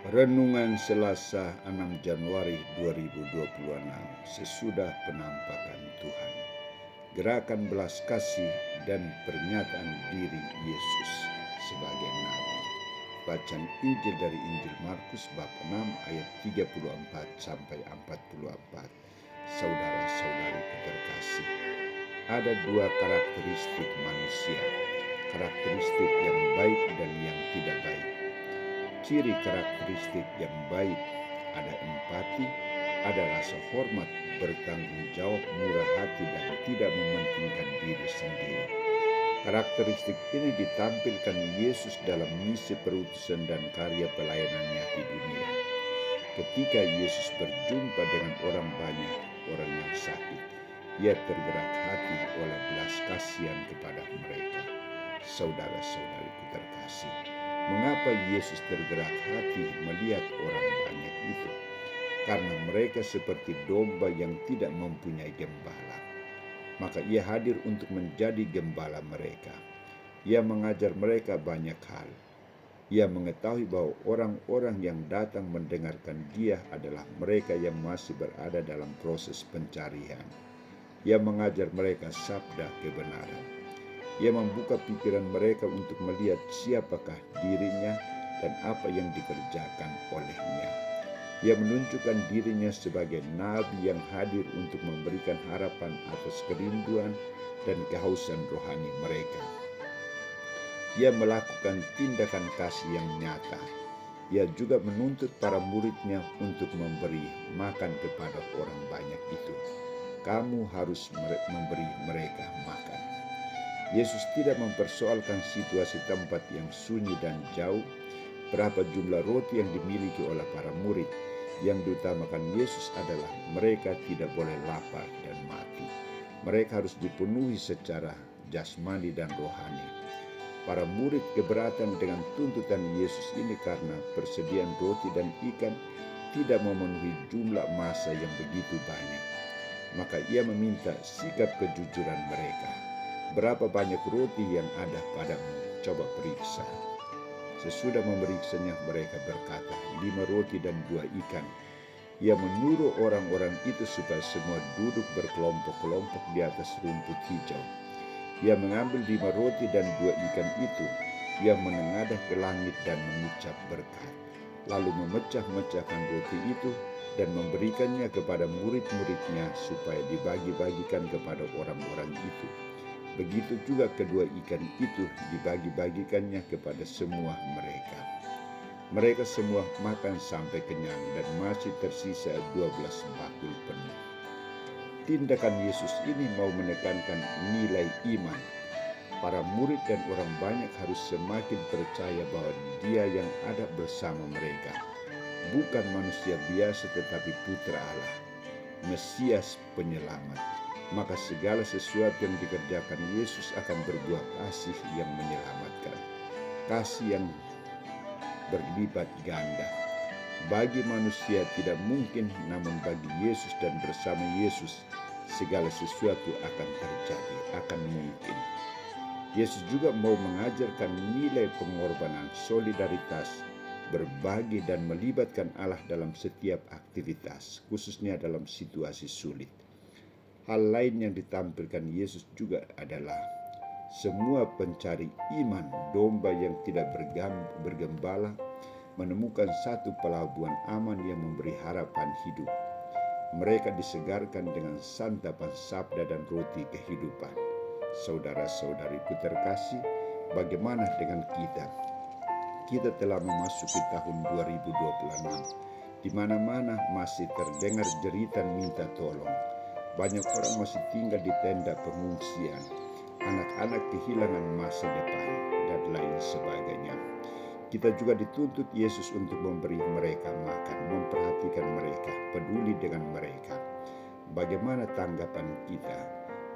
Renungan Selasa 6 Januari 2026 sesudah penampakan Tuhan. Gerakan belas kasih dan pernyataan diri Yesus sebagai Nabi. Bacaan Injil dari Injil Markus bab 6 ayat 34 sampai 44. Saudara-saudari terkasih, ada dua karakteristik manusia, karakteristik yang baik dan yang tidak baik. Ciri karakteristik yang baik ada empati, ada rasa hormat, bertanggung jawab, murah hati, dan tidak mementingkan diri sendiri. Karakteristik ini ditampilkan Yesus dalam misi perutusan dan karya pelayanannya di dunia. Ketika Yesus berjumpa dengan orang banyak, orang yang sakit, ia tergerak hati oleh belas kasihan kepada mereka. Saudara-saudariku terkasih, mengapa Yesus tergerak hati melihat orang banyak itu? Karena mereka seperti domba yang tidak mempunyai gembala. Maka ia hadir untuk menjadi gembala mereka. Ia mengajar mereka banyak hal. Ia mengetahui bahwa orang-orang yang datang mendengarkan dia adalah mereka yang masih berada dalam proses pencarian. Ia mengajar mereka sabda kebenaran. Ia membuka pikiran mereka untuk melihat siapakah dirinya dan apa yang dikerjakan olehnya. Ia menunjukkan dirinya sebagai nabi yang hadir untuk memberikan harapan atas kerinduan dan kehausan rohani mereka. Ia melakukan tindakan kasih yang nyata. Ia juga menuntut para muridnya untuk memberi makan kepada orang banyak itu. Kamu harus memberi mereka makan. Yesus tidak mempersoalkan situasi tempat yang sunyi dan jauh, berapa jumlah roti yang dimiliki oleh para murid. Yang diutamakan Yesus adalah mereka tidak boleh lapar dan mati. Mereka harus dipenuhi secara jasmani dan rohani. Para murid keberatan dengan tuntutan Yesus ini karena persediaan roti dan ikan tidak memenuhi jumlah massa yang begitu banyak. Maka ia meminta sikap kejujuran mereka. Berapa banyak roti yang ada padamu? Coba periksa. Sesudah memeriksanya mereka berkata, 5 roti dan 2 ikan. Ia menyuruh orang-orang itu supaya semua duduk berkelompok-kelompok di atas rumput hijau. Ia mengambil 5 roti dan 2 ikan itu. Ia menengadah ke langit dan mengucap berkat. Lalu memecah-mecahkan roti itu dan memberikannya kepada murid-muridnya supaya dibagi-bagikan kepada orang-orang itu. Begitu juga kedua ikan itu dibagi-bagikannya kepada semua mereka. Mereka semua makan sampai kenyang dan masih tersisa 12 bakul penuh. Tindakan Yesus ini mau menekankan nilai iman. Para murid dan orang banyak harus semakin percaya bahwa Dia yang ada bersama mereka bukan manusia biasa tetapi Putra Allah, Mesias penyelamat. Maka segala sesuatu yang dikerjakan Yesus akan berbuah kasih yang menyelamatkan, kasih yang berlipat ganda. Bagi manusia tidak mungkin, namun bagi Yesus dan bersama Yesus segala sesuatu akan terjadi, akan mungkin. Yesus juga mau mengajarkan nilai pengorbanan, solidaritas, berbagi dan melibatkan Allah dalam setiap aktivitas, khususnya dalam situasi sulit. Hal lain yang ditampilkan Yesus juga adalah semua pencari iman, domba yang tidak bergembala, menemukan satu pelabuhan aman yang memberi harapan hidup. Mereka disegarkan dengan santapan sabda dan roti kehidupan. Saudara-saudariku terkasih, bagaimana dengan kita? Kita telah memasuki tahun 2026. Di mana-mana masih terdengar jeritan minta tolong. Banyak orang masih tinggal di tenda pengungsian, anak-anak kehilangan masa depan, dan lain sebagainya. Kita juga dituntut Yesus untuk memberi mereka makan, memperhatikan mereka, peduli dengan mereka. Bagaimana tanggapan kita?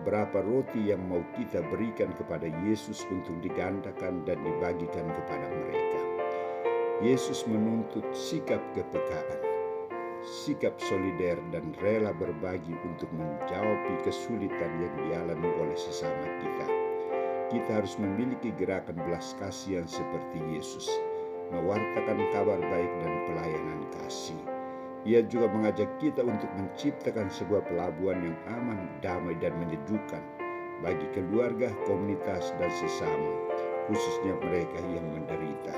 Berapa roti yang mau kita berikan kepada Yesus untuk digandakan dan dibagikan kepada mereka? Yesus menuntut sikap kepekaan, sikap solider dan rela berbagi untuk menjawab kesulitan yang dialami oleh sesama kita. Kita harus memiliki gerakan belas kasihan seperti Yesus. mewartakan kabar baik dan pelayanan kasih. Ia juga mengajak kita untuk menciptakan sebuah pelabuhan yang aman, damai, dan menyejukkan bagi keluarga, komunitas, dan sesama, khususnya mereka yang menderita.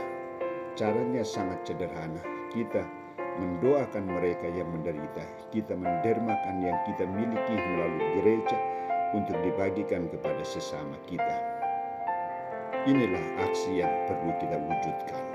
Caranya sangat sederhana. Kita mendoakan mereka yang menderita. Kita mendermakan yang kita miliki melalui gereja untuk dibagikan kepada sesama kita. Inilah aksi yang perlu kita wujudkan.